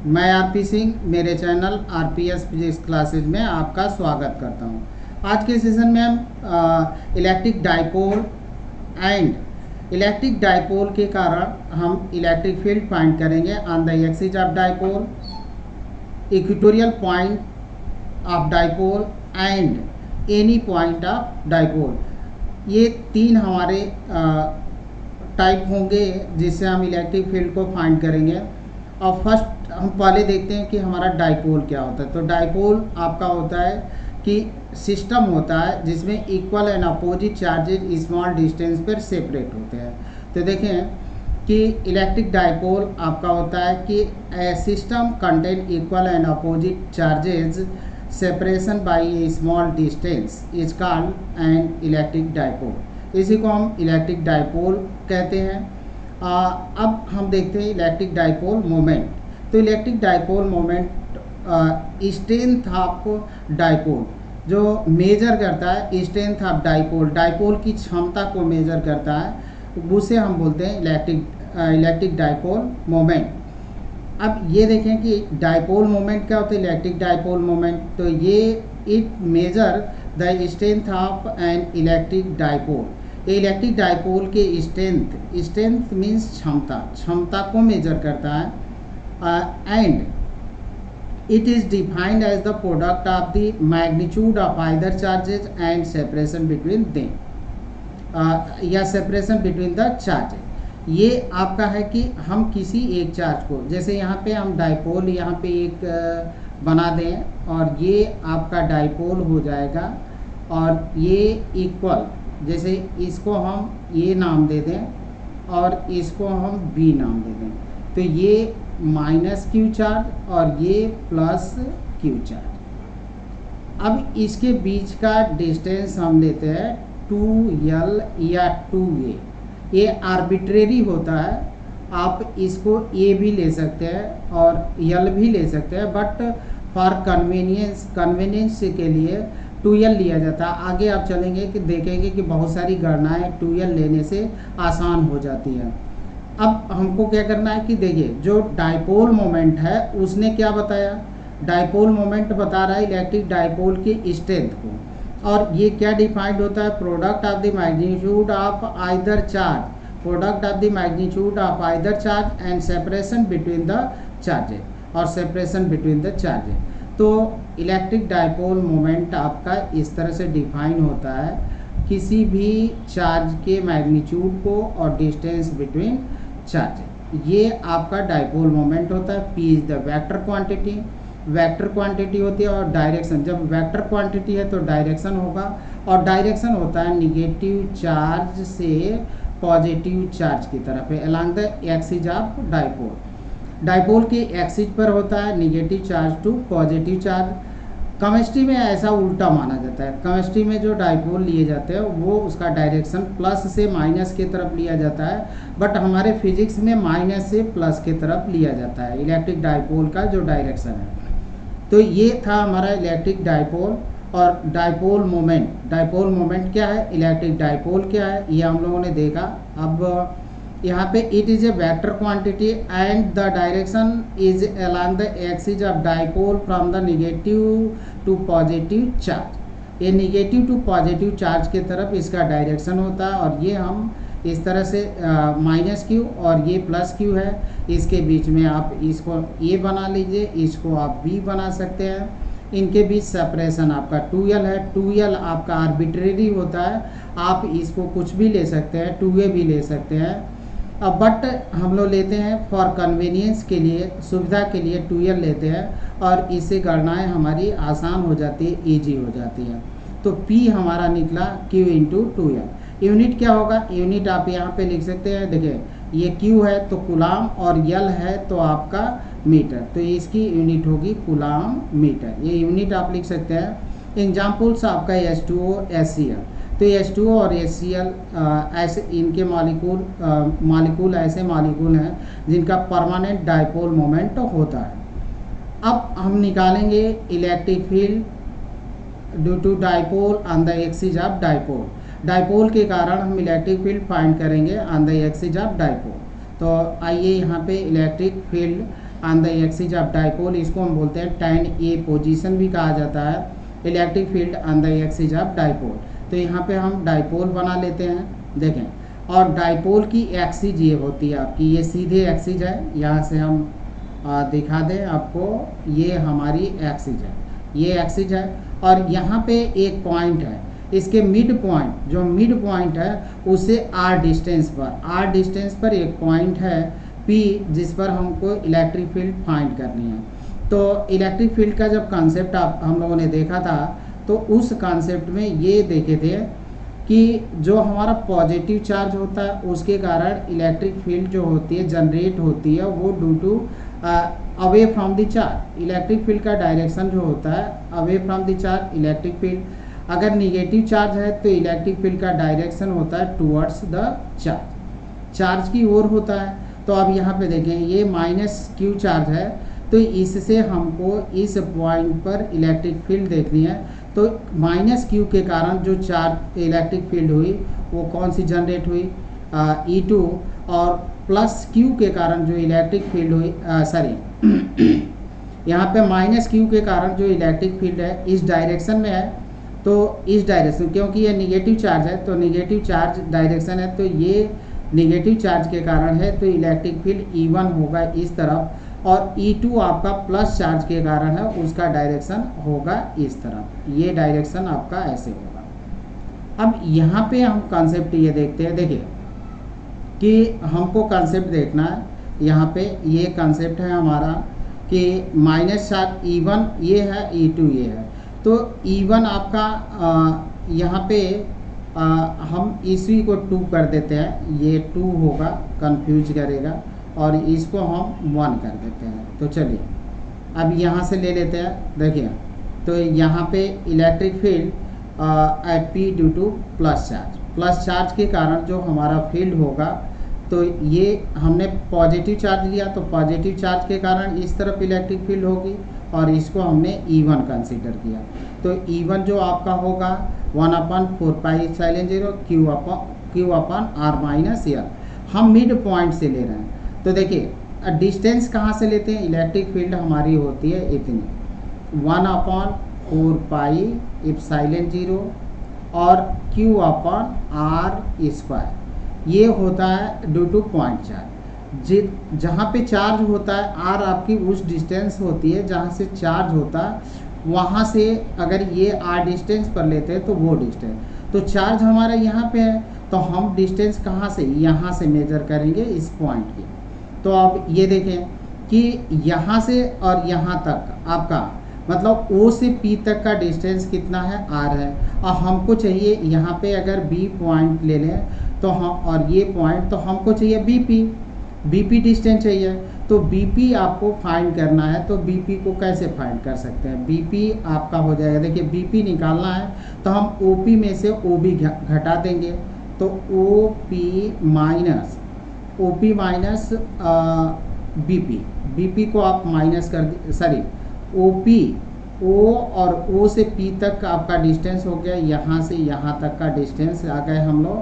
मैं आरपी सिंह, मेरे channel RPS physics classes में आपका स्वागत करता हूं। आज के सेशन में हम electric dipole and electric dipole के कारण हम इलेक्ट्रिक फील्ड फाइंड करेंगे on the axis of dipole, equatorial point of dipole and any point of dipole. ये तीन हमारे टाइप होंगे जिससे हम इलेक्ट्रिक फील्ड को फाइंड करेंगे। और फर्स्ट हम पहले देखते हैं कि हमारा डाइपोल क्या होता है। तो डाइपोल आपका होता है कि सिस्टम होता है जिसमें equal and opposite charges small distance पर सेपरेट होते हैं। तो देखें कि इलेक्ट्रिक डाइपोल आपका होता है कि a system contain equal and opposite charges separation by a small distance is called an electric dipole. इसी को हम इलेक्ट्रिक डाइपोल कहते हैं। अब हम देखते हैं इलेक्ट्रिक डाइपोल मोमेंट। तो electric dipole moment strength of dipole जो मेजर करता है, स्ट्रेंथ ऑफ डाइपोल, डाइपोल की क्षमता को मेजर करता है, उसे हम बोलते हैं इलेक्ट्रिक डाइपोल मोमेंट। अब ये देखें कि डाइपोल मोमेंट क्या होता है, इलेक्ट्रिक डाइपोल मोमेंट। तो ये it measure the strength of an electric dipole. Electric dipole के स्ट्रेंथ मीन्स क्षमता को मेजर करता है। And it is defined as the product of the magnitude of either charges and separation between them या separation between the charges. ये आपका है कि हम किसी एक चार्ज को, जैसे यहाँ पे हम डाइपोल यहाँ पे एक बना दें और ये आपका डाइपोल हो जाएगा और ये इक्वल, जैसे इसको हम ये नाम दे दें और इसको हम बी नाम दे दें। तो ये माइनस क्यू चार्ज और ये प्लस क्यू चार्ज। अब इसके बीच का डिस्टेंस हम लेते हैं 2L या 2A। ये आर्बिट्रेरी होता है, आप इसको A भी ले सकते हैं और L भी ले सकते हैं, बट फॉर कन्वीनियंस के लिए 2L लिया जाता है। आगे आप चलेंगे कि देखेंगे कि बहुत सारी गणनाएं 2L लेने से आसान हो जाती हैं। अब हमको क्या करना है कि देखिए जो डाइपोल मोमेंट है उसने क्या बताया, डाइपोल मोमेंट बता रहा है इलेक्ट्रिक डाइपोल की स्ट्रेंथ को। और ये क्या डिफाइंड होता है, product of the magnitude of either charge, product of the magnitude of either charge and separation between the charges और सेपरेशन बिटवीन द चार्जेज। तो इलेक्ट्रिक डाइपोल मोमेंट आपका इस तरह से डिफाइन होता है, किसी भी चार्ज के मैग्नीट्यूड को और डिस्टेंस बिटवीन चार्ज। ये आपका डाइपोल मोमेंट होता है। P is the vector quantity होती है और डायरेक्शन, जब वेक्टर क्वांटिटी है तो डायरेक्शन होगा और डायरेक्शन होता है निगेटिव चार्ज से पॉजिटिव चार्ज की तरफ है along the axis of dipole. Dipole के एक्सिस पर होता है negative charge to positive charge. Chemistry में ऐसा उल्टा माना जाता है, केमिस्ट्री में जो डाइपोल लिए जाते हैं वो उसका डायरेक्शन प्लस से माइनस की तरफ लिया जाता है, बट हमारे फिजिक्स में माइनस से प्लस की तरफ लिया जाता है इलेक्ट्रिक डाइपोल का जो डायरेक्शन है। तो ये था हमारा इलेक्ट्रिक डाइपोल। और डाइपोल मोमेंट क्या है, इलेक्ट्रिक डाइपोल क्या है, ये हम लोगों ने देखा। अब यहाँ पे it is a vector quantity and the direction is along the axis of dipole from the negative to positive charge. ये निगेटिव टू पॉजिटिव चार्ज की तरफ इसका डायरेक्शन होता है और ये हम इस तरह से माइनस क्यू और ये प्लस क्यू है, इसके बीच में आप इसको ए बना लीजिए, इसको आप बी बना सकते हैं। इनके बीच सेपरेशन आपका 2L है। 2L आपका आर्बिट्रेरी होता है, आप इसको कुछ भी ले सकते हैं, 2A भी ले सकते हैं। अब बट हम लोग लेते हैं फॉर कन्वीनियंस के लिए, सुविधा के लिए 2L लेते हैं और इससे गणनाएं हमारी आसान हो जाती है, ईजी हो जाती है। तो P हमारा निकला Q इंटू 2L। यूनिट क्या होगा, यूनिट आप यहाँ पे लिख सकते हैं। देखिए ये Q है तो कुलाम और L है तो आपका मीटर, तो इसकी यूनिट होगी कुलाम मीटर। ये यूनिट आप लिख सकते हैं। एग्जाम्पल्स आपका H2O HCl। तो H2O और HCl ऐसे इनके मालिकूल ऐसे मालिकूल हैं जिनका परमानेंट डाइपोल मोमेंट होता है। अब हम निकालेंगे electric field due to dipole on the axis of dipole. Dipole के कारण हम इलेक्ट्रिक फील्ड फाइंड करेंगे on the axis of dipole. तो आइए यहाँ पे electric field on the axis of dipole, इसको हम बोलते हैं tan A पोजीशन भी कहा जाता है electric field on the axis of dipole. तो यहाँ पे हम डाइपोल बना लेते हैं, देखें। और डाइपोल की एक्सिस ये होती है आपकी, ये सीधे एक्सिस है, यहाँ से हम दिखा दें आपको, ये हमारी एक्सिस है, ये एक्सिस है। और यहाँ पे एक पॉइंट है, इसके मिड पॉइंट, जो मिड पॉइंट है उसे r डिस्टेंस पर एक पॉइंट है P, जिस पर हमको इलेक्ट्रिक फील्ड फाइंड करनी है। तो इलेक्ट्रिक फील्ड का जब कॉन्सेप्ट हम लोगों ने देखा था, तो उस कॉन्सेप्ट में ये देखे थे कि जो हमारा पॉजिटिव चार्ज होता है उसके कारण इलेक्ट्रिक फील्ड जो होती है जनरेट होती है, वो due to away from the charge. Electric field का डायरेक्शन जो होता है away from the charge electric field, अगर निगेटिव चार्ज है तो इलेक्ट्रिक फील्ड का डायरेक्शन होता है टुवर्ड्स द चार्ज की ओर होता है। तो अब यहाँ पे देखें, ये -q चार्ज है, तो इससे हमको इस पॉइंट पर इलेक्ट्रिक फील्ड देखनी है। तो -q के कारण जो चार्ज इलेक्ट्रिक फील्ड हुई वो कौन सी जनरेट हुई, E2, और +q के कारण जो इलेक्ट्रिक फील्ड हुई, यहाँ पे -q के कारण जो इलेक्ट्रिक फील्ड है इस डायरेक्शन में है, तो इस डायरेक्शन, क्योंकि ये निगेटिव चार्ज है तो निगेटिव चार्ज डायरेक्शन है, तो ये निगेटिव चार्ज के कारण है, तो इलेक्ट्रिक फील्ड E1 होगा इस तरफ, और E2 आपका प्लस चार्ज के कारण है, उसका डायरेक्शन होगा इस तरफ, ये डायरेक्शन आपका ऐसे होगा। अब यहाँ पे हम कॉन्सेप्ट ये देखते हैं, देखिए कि हमको कॉन्सेप्ट देखना है। यहाँ पे ये कॉन्सेप्ट है हमारा कि माइनस चार्ज E1 ये है, E2 ये है। तो E1 आपका यहाँ पे हम इसी को 2 कर देते हैं, ये 2 होगा, कंफ्यूज करेगा, और इसको हम 1 कर देते हैं। तो चलिए अब यहाँ से ले लेते हैं, देखिए। तो यहाँ पे electric field at P due two plus charge के कारण जो हमारा फील्ड होगा, तो ये हमने पॉजिटिव चार्ज लिया, तो पॉजिटिव चार्ज के कारण इस तरफ इलेक्ट्रिक फील्ड होगी, और इसको हमने E1 कंसीडर किया। तो E1 जो आपका होगा 1/4πε0 Q/r-L, हम मिड पॉइंट से ले रहे हैं। तो देखिए डिस्टेंस कहाँ से लेते हैं, इलेक्ट्रिक फील्ड हमारी होती है इतनी 1/4πε0 और Q/r², ये होता है ड्यू टू पॉइंट चार्ज। जहाँ पे चार्ज होता है r आपकी उस डिस्टेंस होती है जहाँ से चार्ज होता है, वहाँ से अगर ये r डिस्टेंस पर लेते हैं तो वो डिस्टेंस, तो चार्ज हमारा यहाँ पे है, तो हम डिस्टेंस कहाँ से, यहाँ से मेजर करेंगे इस पॉइंट की। तो अब ये देखें कि यहाँ से और यहाँ तक आपका मतलब O से P तक का डिस्टेंस कितना है, r है, और हमको चाहिए यहाँ पे अगर B पॉइंट ले लें तो हम, और ये पॉइंट, तो हमको चाहिए BP डिस्टेंस चाहिए। तो BP आपको फाइंड करना है, तो BP को कैसे फाइंड कर सकते हैं, BP आपका हो जाएगा, देखिए BP निकालना है तो हम OP में से OB घटा देंगे, तो OP माइनस BP को आप माइनस कर, सॉरी O और O से P तक आपका डिस्टेंस हो गया, यहाँ से यहाँ तक का डिस्टेंस आ गए हम लोग,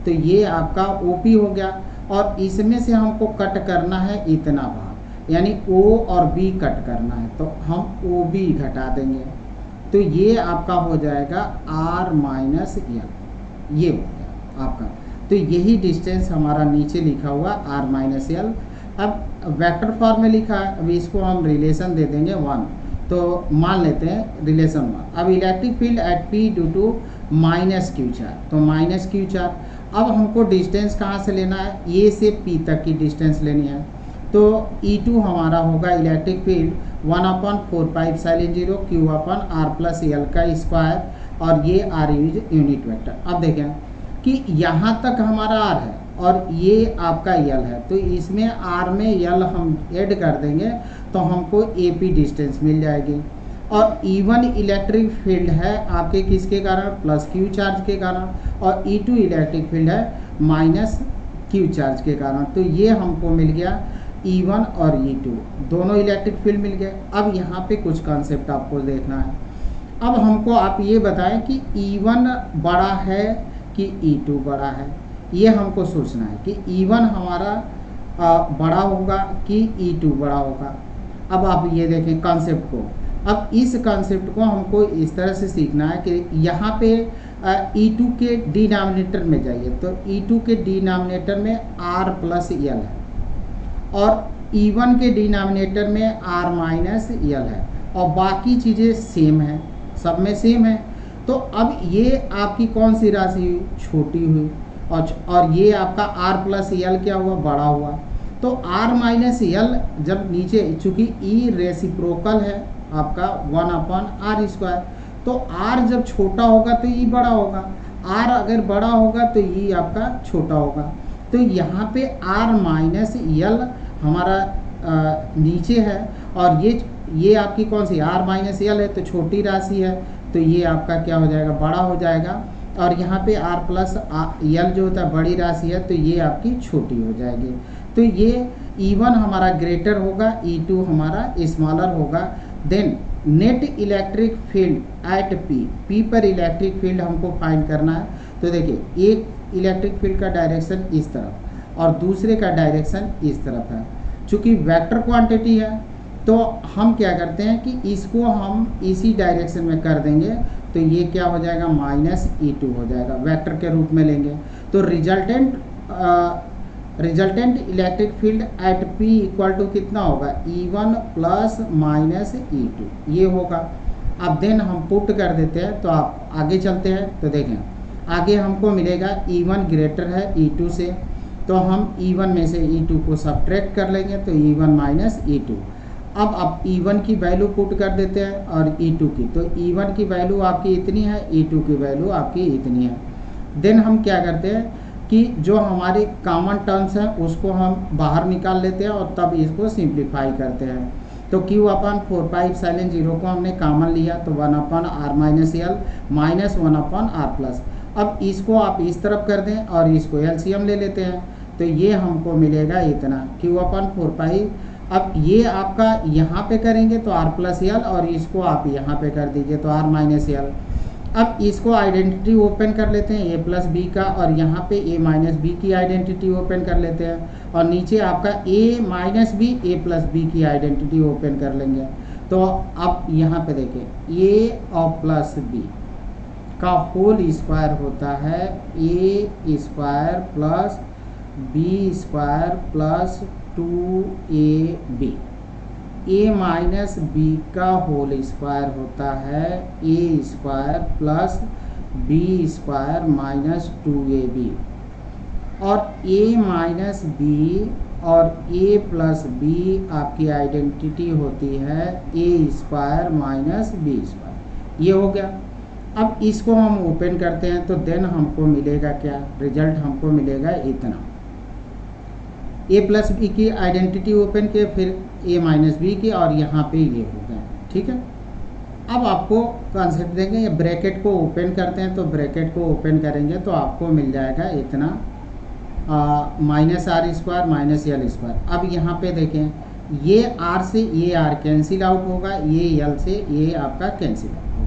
तो ये आपका OP हो गया। और इसमें से हमको कट करना है इतना भाग, यानी O और B कट करना है, तो हम OB घटा देंगे, तो ये आपका हो जाएगा r-l, ये हो गया आपका। तो यही डिस्टेंस हमारा नीचे लिखा हुआ r-l। अब वेक्टर फॉर्म में लिखा है, अब इसको हम रिलेशन दे देंगे 1, तो मान लेते हैं रिलेशन 1। अब electric field at P due to -q charge, तो -q चार्ज। अब हमको डिस्टेंस कहाँ से लेना है, A से P तक की डिस्टेंस लेनी है, तो E2 हमारा होगा इलेक्ट्रिक फील्ड 1/4πε0 Q/r+L², और ये r यूनिट वेक्टर। अब देखें कि यहाँ तक हमारा r है और ये आपका L है, तो इसमें r में L हम ऐड कर देंगे तो हमको AP डिस्टेंस मिल जाएगी। और E1 इलेक्ट्रिक फील्ड है आपके किसके कारण, +q चार्ज के कारण, और E2 इलेक्ट्रिक फील्ड है -q चार्ज के कारण। तो ये हमको मिल गया E1 और E2 दोनों इलेक्ट्रिक फील्ड मिल गए। अब यहाँ पे कुछ कॉन्सेप्ट आपको देखना है। अब हमको आप ये बताएं कि E1 बड़ा है कि E2 बड़ा है, ये हमको सोचना है कि E1 हमारा बड़ा होगा कि E2 बड़ा होगा। अब आप ये देखें कॉन्सेप्ट को। अब इस कॉन्सेप्ट को हमको इस तरह से सीखना है कि यहाँ पे E2 के डिनोमिनेटर में जाइए, तो E2 के डिनोमिनेटर में R प्लस L है और E1 के डिनोमिनेटर में R माइनस L है और बाकी चीज़ें सेम है, सब में सेम है। तो अब ये आपकी कौन सी राशि हुई? छोटी हुई। और ये आपका R प्लस L क्या हुआ? बड़ा हुआ। तो R माइनस L जब नीचे, चूँकि E रेसिप्रोकल है आपका 1/r², तो R जब छोटा होगा तो E बड़ा होगा, R अगर बड़ा होगा तो E आपका छोटा होगा। तो यहाँ पे R माइनस L हमारा नीचे है और ये आपकी कौन सी R माइनस L है, तो छोटी राशि है, तो ये आपका क्या हो जाएगा? बड़ा हो जाएगा। और यहाँ पे R प्लस L जो होता है बड़ी राशि है, तो ये आपकी छोटी हो जाएगी। तो ये E1 हमारा ग्रेटर होगा, E2 हमारा स्मॉलर होगा। Then net electric field at P पर इलेक्ट्रिक फील्ड हमको फाइंड करना है। तो देखिए, एक इलेक्ट्रिक फील्ड का डायरेक्शन इस तरफ और दूसरे का डायरेक्शन इस तरफ है। चूँकि वेक्टर क्वांटिटी है तो हम क्या करते हैं कि इसको हम इसी डायरेक्शन में कर देंगे, तो ये क्या हो जाएगा? माइनस E2 हो जाएगा, वेक्टर के रूप में लेंगे। तो resultant electric field at P equal to कितना होगा? E1 प्लस माइनस E2 ये होगा। अब देन हम पुट कर देते हैं, तो आप आगे चलते हैं तो देखें आगे हमको मिलेगा E1 ग्रेटर है E2 से, तो हम E1 में से E2 को सब्ट्रैक्ट कर लेंगे, तो E1 माइनस E2। अब E1 की वैल्यू पुट कर देते हैं और E2 की, तो E1 की वैल्यू आपकी इतनी है, E2 की वैल्यू आपकी इतनी है। देन हम क्या करते हैं कि जो हमारे कॉमन टर्म्स हैं उसको हम बाहर निकाल लेते हैं और तब इसको सिंप्लीफाई करते हैं। तो Q/4πε0 को हमने कॉमन लिया, तो 1/r minus L minus 1/r+। अब इसको आप इस तरफ कर दें और इसको LCM ले लेते हैं, तो ये हमको मिलेगा इतना Q/4π। अब ये आपका यहाँ पे करेंगे तो R प्लस L और इसको आप यहाँ पे कर दीजिए तो R माइनस L। अब इसको आइडेंटिटी ओपन कर लेते हैं A प्लस बी का, और यहाँ पे A माइनस बी की आइडेंटिटी ओपन कर लेते हैं और नीचे आपका A minus B A plus B की आइडेंटिटी ओपन कर लेंगे। तो अब यहाँ पे देखें A और प्लस बी का होल स्क्वायर होता है A² plus B² plus 2AB। A minus B का होल स्क्वायर होता है A² plus B² minus 2AB। और A माइनस बी और A प्लस बी आपकी आइडेंटिटी होती है A² माइनस B²। ये हो गया। अब इसको हम ओपन करते हैं तो देन हमको मिलेगा क्या? रिजल्ट हमको मिलेगा इतना। A प्लस बी की आइडेंटिटी ओपन किए, फिर A माइनस बी की, और यहाँ पे ये हो गया। ठीक है। अब आपको कॉन्सेप्ट देंगे, ये ब्रैकेट को ओपन करते हैं, तो ब्रैकेट को ओपन करेंगे तो आपको मिल जाएगा इतना -r² माइनस L²। अब यहाँ पे देखें, ये R से ये R कैंसिल आउट होगा, ये L से ये आपका कैंसिल आउट होगा।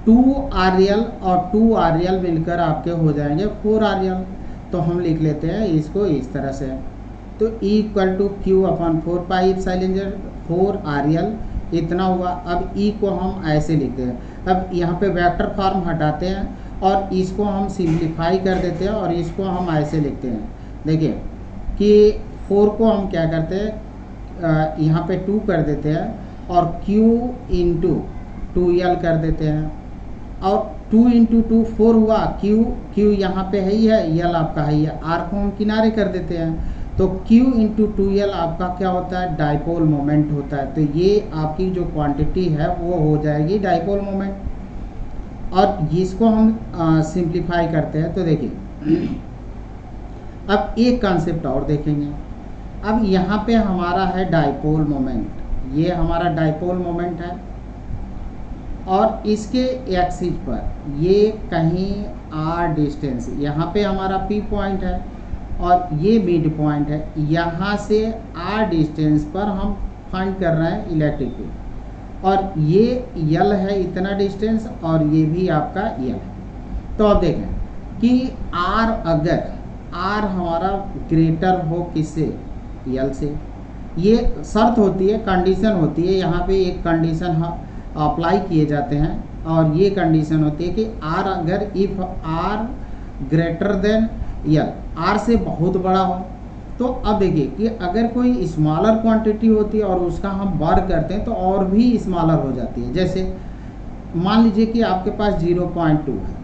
2RL और 2RL मिलकर आपके हो जाएंगे 4RL। तो हम लिख लेते हैं इसको इस तरह से, तो E equal to Q/4πε0 4RL इतना हुआ। अब E को हम ऐसे लिखते हैं। अब यहाँ पे वेक्टर फॉर्म हटाते हैं और इसको हम सिंप्लीफाई कर देते हैं और इसको हम ऐसे लिखते हैं। देखिए कि 4 को हम क्या करते हैं, यहाँ पे 2 कर देते हैं और Q इंटू 2L कर देते हैं, और 2 इंटू 2 4 हुआ। Q यहाँ पे है ही है, L आपका है ही है, R को हम किनारे कर देते हैं, तो Q इंटू 2L आपका क्या होता है? डाइपोल मोमेंट होता है। तो ये आपकी जो क्वांटिटी है वो हो जाएगी डाइपोल मोमेंट। और इसको हम सिंप्लीफाई करते हैं, तो देखिए अब एक कॉन्सेप्ट और देखेंगे। अब यहाँ पे हमारा है डाइपोल मोमेंट, ये हमारा डाइपोल मोमेंट है, और इसके एक्सिस पर ये कहीं R डिस्टेंस, यहाँ पे हमारा P पॉइंट है और ये मिड पॉइंट है, यहाँ से R डिस्टेंस पर हम फाइंड कर रहे हैं इलेक्ट्रिक फील्ड, और ये L है इतना डिस्टेंस, और ये भी आपका L है। तो अब देखें कि R अगर R हमारा ग्रेटर हो किससे? यल से। ये शर्त होती है, कंडीशन होती है, यहाँ पे एक कंडीशन अप्लाई किए जाते हैं और ये कंडीशन होती है कि आर अगर if R greater than L, R से बहुत बड़ा हो। तो अब देखिए कि अगर कोई स्मॉलर क्वांटिटी होती है और उसका हम वर्क करते हैं तो और भी स्मॉलर हो जाती है। जैसे मान लीजिए कि आपके पास 0.2 है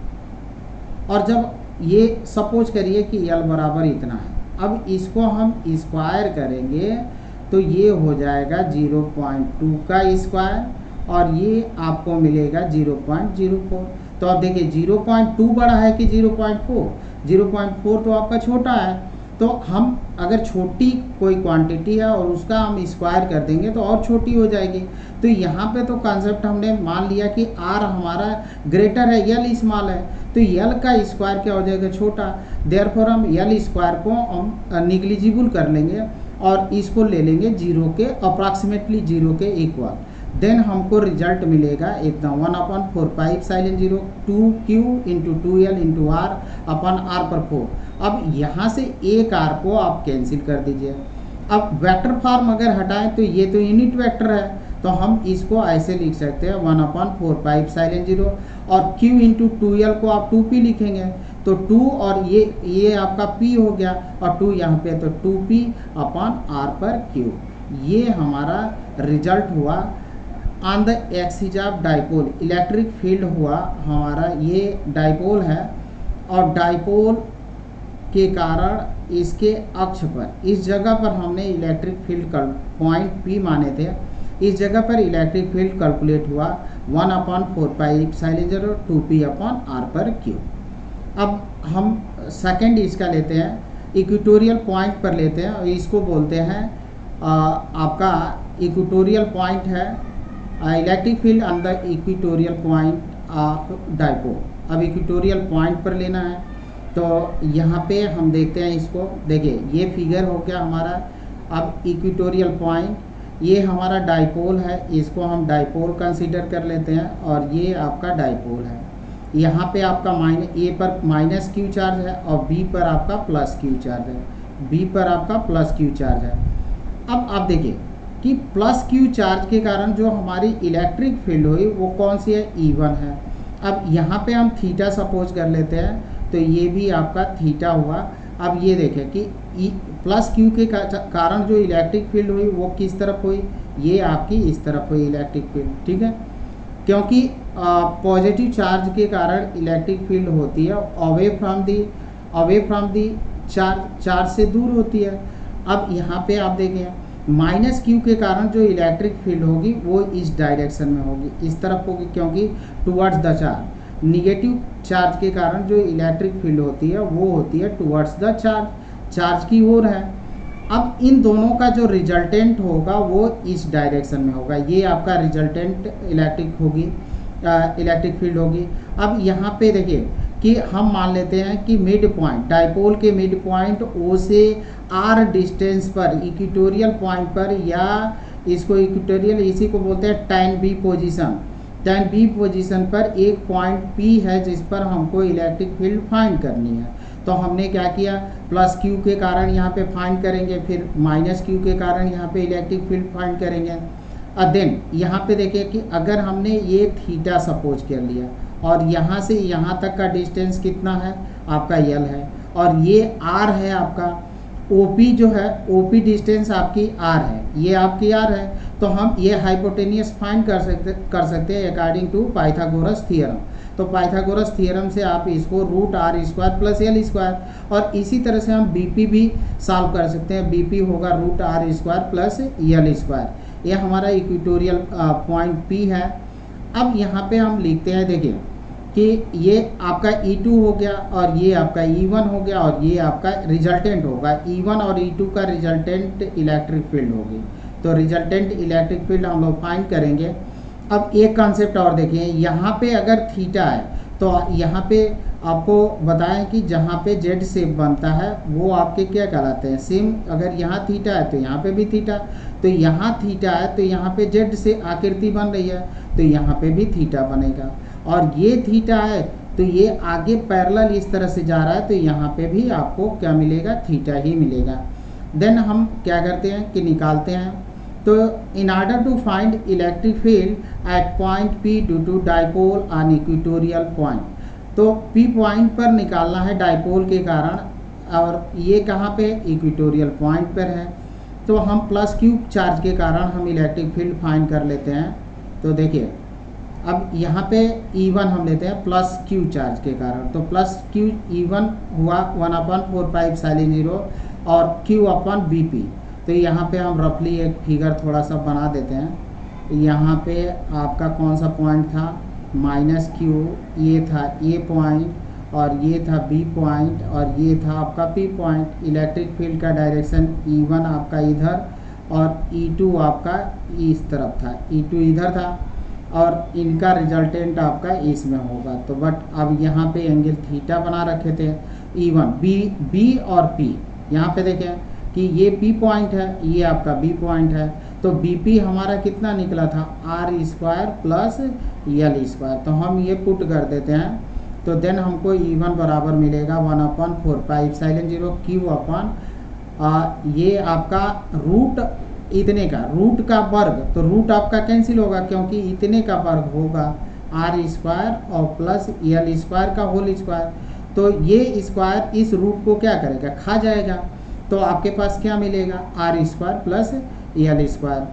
और जब ये सपोज करिए कि यल बराबर इतना है, अब इसको हम स्क्वायर करेंगे तो ये हो जाएगा 0.2 का स्क्वायर और ये आपको मिलेगा 0.04। तो अब देखिए 0.2 बड़ा है कि 0.4, 0.4 तो आपका छोटा है। तो हम अगर छोटी कोई क्वांटिटी है और उसका हम स्क्वायर कर देंगे तो और छोटी हो जाएगी। तो यहाँ पे तो कॉन्सेप्ट हमने मान लिया कि आर हमारा ग्रेटर है, यल स्मॉल है, तो यल का स्क्वायर क्या हो जाएगा, छोटा। देयरफॉर हम यल स्क्वायर को हम निग्लिजिबल कर लेंगे और इसको ले लेंगे जीरो के अप्रॉक्सीमेटली जीरो के इक्वल। देन हमको रिजल्ट मिलेगा एकदम 1/4 साइलेंट 0 2q into 2l into R upon R पर 4। अब यहाँ से एक आर को आप कैंसिल कर दीजिए। अब वेक्टर फॉर्म अगर हटाएं तो ये तो यूनिट वेक्टर है, तो हम इसको ऐसे लिख सकते हैं 1/4 साइलेंट 0 और q इंटू 2l को आप 2p लिखेंगे तो 2 और ये आपका p हो गया और 2 यहाँ पे तो 2p अपॉन r पर q। ये हमारा रिजल्ट हुआ on the axis of dipole. Electric field हुआ हमारा, ये डाइपोल है और डाइपोल के कारण इसके अक्ष पर इस जगह पर हमने इलेक्ट्रिक फील्ड पॉइंट P माने थे, इस जगह पर इलेक्ट्रिक फील्ड कैलकुलेट हुआ 1/4 साइलेंट 0 2p अपॉन r पर q। अब हम सेकंड इसका लेते हैं, इक्वेटोरियल पॉइंट पर लेते हैं और इसको बोलते हैं आपका इक्वेटोरियल पॉइंट है electric field on the equatorial point of dipole. अब इक्वेटोरियल पॉइंट पर लेना है तो यहाँ पे हम देखते हैं इसको, देखिए ये फिगर हो गया हमारा। अब इक्वेटोरियल पॉइंट, ये हमारा डाइपोल है, इसको हम डाइपोल कंसीडर कर लेते हैं और ये आपका डाइपोल है। यहाँ पे आपका ए पर माइनस क्यू चार्ज है और बी पर आपका प्लस क्यू चार्ज है, बी पर आपका प्लस क्यू चार्ज है। अब आप देखिए कि प्लस क्यू चार्ज के कारण जो हमारी इलेक्ट्रिक फील्ड हुई वो कौन सी है, E1 है। अब यहाँ पे हम थीटा सपोज कर लेते हैं तो ये भी आपका थीटा हुआ। अब ये देखें कि प्लस क्यू के कारण जो इलेक्ट्रिक फील्ड हुई वो किस तरफ हुई, ये आपकी इस तरफ हुई इलेक्ट्रिक फील्ड, ठीक है, क्योंकि पॉजिटिव चार्ज के कारण इलेक्ट्रिक फील्ड होती है अवे फ्रॉम दी चार्ज से दूर होती है। अब यहाँ पे आप देखें माइनस क्यू के कारण जो इलेक्ट्रिक फील्ड होगी वो इस डायरेक्शन में होगी, इस तरफ होगी, क्योंकि towards the charge. Negative charge के कारण जो इलेक्ट्रिक फील्ड होती है वो होती है टुवर्ड्स द चार्ज की ओर है। अब इन दोनों का जो रिजल्टेंट होगा वो इस डायरेक्शन में होगा, ये आपका रिजल्टेंट इलेक्ट्रिक फील्ड होगी। अब यहाँ पे देखिए कि हम मान लेते हैं कि मिड पॉइंट, डाइपोल के मिड पॉइंट O से R डिस्टेंस पर इक्वेटोरियल पॉइंट पर, या इसको इक्वेटोरियल इसी को बोलते हैं tan B पोजीशन पर एक पॉइंट P है जिस पर हमको इलेक्ट्रिक फील्ड फाइंड करनी है। तो हमने क्या किया, प्लस क्यू के कारण यहाँ पे फाइंड करेंगे, फिर माइनस क्यू के कारण यहाँ पे इलेक्ट्रिक फील्ड फाइंड करेंगे। देन यहाँ पे देखिए कि अगर हमने ये थीटा सपोज कर लिया और यहाँ से यहाँ तक का डिस्टेंस कितना है आपका यल है और ये आर है आपका, ओपी जो है ओपी डिस्टेंस आपकी आर है, ये आपकी आर है। तो हम ये हाइपोटेनियस फाइंड कर सकते हैं अकॉर्डिंग टू पाइथागोरस थ्योरम। तो पाइथागोरस थ्योरम से आप इसको √r² प्लस l², और इसी तरह से हम बीपी भी सॉल्व कर सकते हैं, बीपी होगा √r² प्लस l²। यह हमारा इक्वेटोरियल पॉइंट P है। अब यहाँ पे हम लिखते हैं, देखिए कि ये आपका E2 हो गया और ये आपका E1 हो गया और ये आपका रिजल्टेंट होगा। E1 और E2 का रिजल्टेंट इलेक्ट्रिक फील्ड होगी, तो रिजल्टेंट इलेक्ट्रिक फील्ड हम लोग फाइंड करेंगे। अब एक कॉन्सेप्ट और देखिए, यहाँ पे अगर थीटा है तो यहाँ पे आपको बताएं कि जहाँ पे जेड शेप बनता है वो आपके क्या कहलाते हैं, सेम। अगर यहाँ थीटा है तो यहाँ पे भी थीटा, तो यहाँ थीटा है तो यहाँ पे जेड से आकृति बन रही है तो यहाँ पे भी थीटा बनेगा, और ये थीटा है तो ये आगे पैरेलल इस तरह से जा रहा है तो यहाँ पे भी आपको क्या मिलेगा, थीटा ही मिलेगा। देन हम क्या करते हैं कि निकालते हैं। तो in order to find electric field at point P due to dipole on equatorial point, तो P पॉइंट पर निकालना है डाइपोल के कारण, और ये कहाँ पे, इक्वेटोरियल पॉइंट पर है। तो हम प्लस Q चार्ज के कारण हम इलेक्ट्रिक फील्ड फाइंड कर लेते हैं। तो देखिए अब यहाँ पे E1 हम लेते हैं प्लस Q चार्ज के कारण, तो प्लस Q E1 हुआ 1/4πε0 और Q/BP। तो यहाँ पे हम रफली एक फिगर थोड़ा सा बना देते हैं। यहाँ पे आपका कौन सा पॉइंट था, -Q, ये था A पॉइंट, और ये था B पॉइंट, और ये था आपका P पॉइंट। इलेक्ट्रिक फील्ड का डायरेक्शन E1 आपका इधर और E2 आपका इस तरफ था, E2 इधर था, और इनका रिजल्टेंट आपका इसमें होगा। तो बट अब यहाँ पे एंगल थीटा बना रखे थे E1, B और P। यहाँ पे देखें कि ये P पॉइंट है, ये आपका B पॉइंट है, तो BP हमारा कितना निकला था, R² प्लस L²। तो हम ये पुट कर देते हैं, तो देन हमको E1 बराबर मिलेगा 1/4πε0 Q/, ये आपका रूट इतने का, रूट का वर्ग, तो रूट आपका कैंसिल होगा क्योंकि इतने का वर्ग होगा R² और प्लस L² का होल स्क्वायर। तो ये स्क्वायर इस रूट को क्या करेगा, खा जाएगा। तो आपके पास क्या मिलेगा, R² प्लस L²।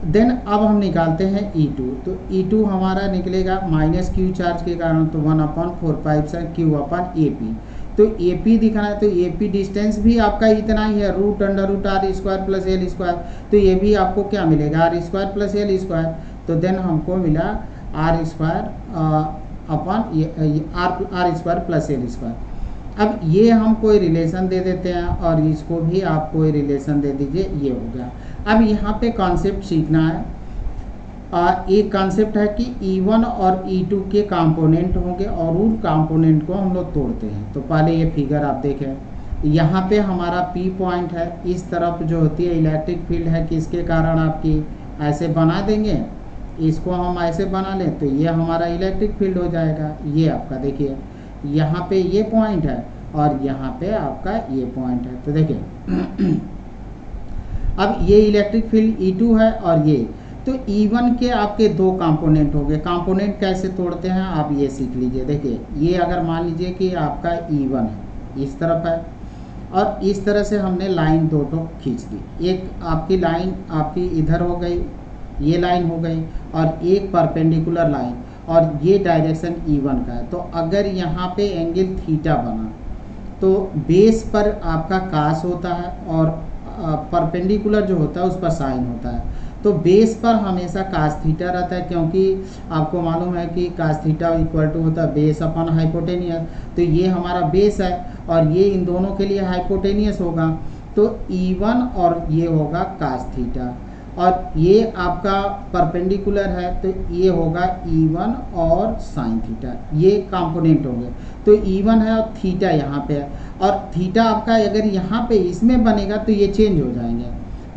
देन अब हम निकालते हैं E2, तो E2 हमारा निकलेगा -Q चार्ज के कारण, तो 1/4πQ/AP। तो AP दिखाना है, तो AP डिस्टेंस भी आपका इतना ही है, √√R² प्लस L²। तो ये भी आपको क्या मिलेगा, R² प्लस L²। तो देन हमको मिला R² प्लस L²। अब ये हम कोई रिलेशन दे देते हैं, और इसको भी आप कोई रिलेशन दे दीजिए, ये हो गया। अब यहाँ पे कॉन्सेप्ट सीखना है। एक कॉन्सेप्ट है कि E1 और E2 के कंपोनेंट होंगे, और उन कंपोनेंट को हम लोग तोड़ते हैं। तो पहले ये फिगर आप देखें, यहाँ पे हमारा P पॉइंट है, इस तरफ जो होती है इलेक्ट्रिक फील्ड है, किसके कारण आपकी, ऐसे बना देंगे, इसको हम ऐसे बना लें तो ये हमारा इलेक्ट्रिक फील्ड हो जाएगा। ये आपका देखिए यहाँ पे ये पॉइंट है, और यहाँ पे आपका ये पॉइंट है। तो देखिए अब ये इलेक्ट्रिक फील्ड E2 है, और ये तो E1 के आपके दो कंपोनेंट हो गए। कंपोनेंट कैसे तोड़ते हैं आप ये सीख लीजिए। देखिए ये अगर मान लीजिए कि आपका E1 है, इस तरफ है, और इस तरह से हमने लाइन दो तो खींच दी। एक आपकी लाइन आपकी इधर हो गई, ये लाइन हो गई, और एक परपेंडिकुलर लाइन, और ये डायरेक्शन E1 का है। तो अगर यहाँ पे एंगल थीटा बना तो बेस पर आपका कास होता है, और परपेंडिकुलर जो होता है उस पर साइन होता है। तो बेस पर हमेशा कास थीटा रहता है, क्योंकि आपको मालूम है कि कास थीटा इक्वल टू होता है बेस अपन हाइपोटेनियस। तो ये हमारा बेस है, और ये इन दोनों के लिए हाइपोटेनियस होगा। तो E1 और ये होगा कास थीटा, और ये आपका परपेंडिकुलर है, तो ये होगा E1 और साइन थीटा। ये कंपोनेंट होंगे। तो E1 है और थीटा यहाँ पे है, और थीटा आपका अगर यहाँ पे इसमें बनेगा तो ये चेंज हो जाएंगे,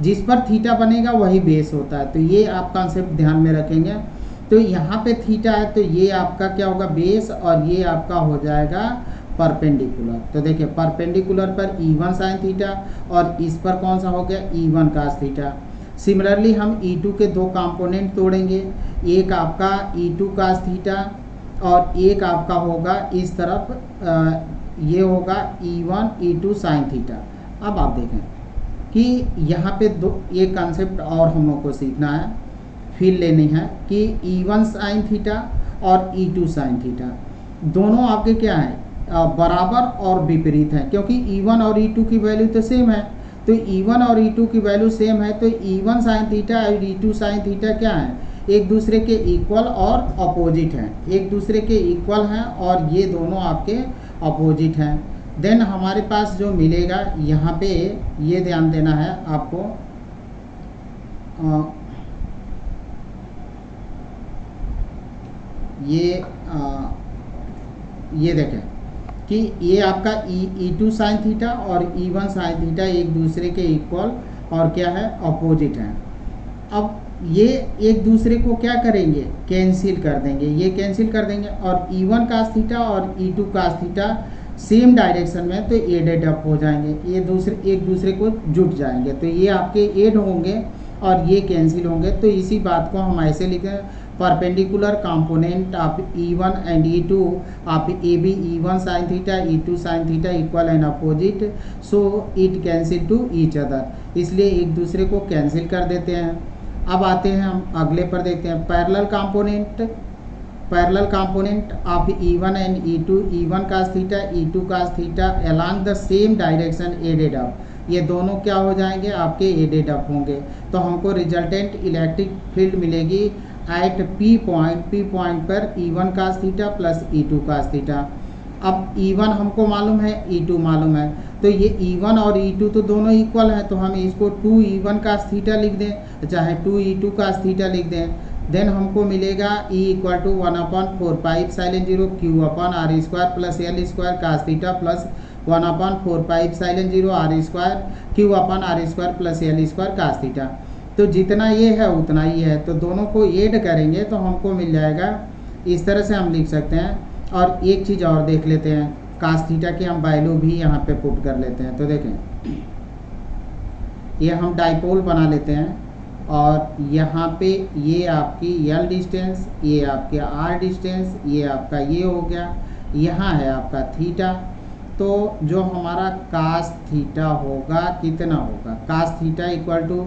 जिस पर थीटा बनेगा वही बेस होता है। तो ये आप कॉन्सेप्ट ध्यान में रखेंगे। तो यहाँ पे थीटा है, तो ये आपका क्या होगा, बेस, और ये आपका हो जाएगा परपेंडिकुलर। तो देखिए परपेंडिकुलर पर E1 साइन थीटा, और इस पर कौन सा हो गया, E1 कास थीटा। सिमिलरली हम E2 के दो कंपोनेंट तोड़ेंगे, एक आपका E2 कास थीटा, और एक आपका होगा इस तरफ ये होगा E1 E2 साइन थीटा। अब आप देखें कि यहाँ पे दो एक कॉन्सेप्ट और हम लोग को सीखना है, फील लेनी है कि E1 साइन थीटा और E2 साइन थीटा दोनों आपके क्या हैं, बराबर और विपरीत हैं, क्योंकि E1 और E2 की वैल्यू तो सेम है। तो E1 और E2 की वैल्यू सेम है, तो E1 साइन थीटा और E2 साइन थीटा क्या है, एक दूसरे के इक्वल और अपोजिट हैं। एक दूसरे के इक्वल हैं, और ये दोनों आपके अपोजिट हैं। देन हमारे पास जो मिलेगा यहाँ पे, ये ध्यान देना है आपको, ये देखें कि ये आपका E2 साइन थीटा और E1 साइन थीटा एक दूसरे के इक्वल और क्या है, अपोजिट हैं। अब ये एक दूसरे को क्या करेंगे, कैंसिल कर देंगे, ये कैंसिल कर देंगे, और E1 कास थीटा और E2 cos theta same direction में तो एडेड अप हो जाएंगे, ये एक दूसरे को जुट जाएंगे, तो ये आपके एड होंगे और ये कैंसिल होंगे। तो इसी बात को हम ऐसे लिखें, perpendicular component of E1 and E2 of AB E1 sin theta E2 sin theta equal and opposite, so it cancel two each other, इसलिए एक दूसरे को कैंसिल कर देते हैं। अब आते हैं हम अगले पर देखते हैं, parallel component of E1 and E2 E1 cos theta E2 cos theta along the same direction added up, ये दोनों क्या हो जाएंगे, आपके एडेड अप होंगे। तो हमको रिजल्टेंट इलेक्ट्रिक फील्ड मिलेगी एट P पॉइंट पर E1 cos theta plus E2 cos theta. अब E1 हमको मालूम है, E2 मालूम है, तो ये E1 और E2 तो दोनों इक्वल है, तो हम इसको 2E1 cos थीटा लिख दें, चाहे 2E2 cos थीटा लिख दें। देन हमको मिलेगा E equal to 1/4 pi epsilon 0 Q upon R square plus L square cos theta plus 1/4 pi epsilon 0 R square Q upon R square plus L square cos theta. तो जितना ये है उतना ही है, तो दोनों को ऐड करेंगे तो हमको मिल जाएगा, इस तरह से हम लिख सकते हैं। और एक चीज़ और देख लेते हैं, cos थीटा की हम वैल्यू भी यहाँ पे पुट कर लेते हैं। तो देखें, ये हम डाइपोल बना लेते हैं और यहाँ पे ये आपकी L डिस्टेंस, ये आपके R डिस्टेंस, ये आपका ये हो गया, यहाँ है आपका थीटा। तो जो हमारा cos थीटा होगा कितना होगा, cos theta equal to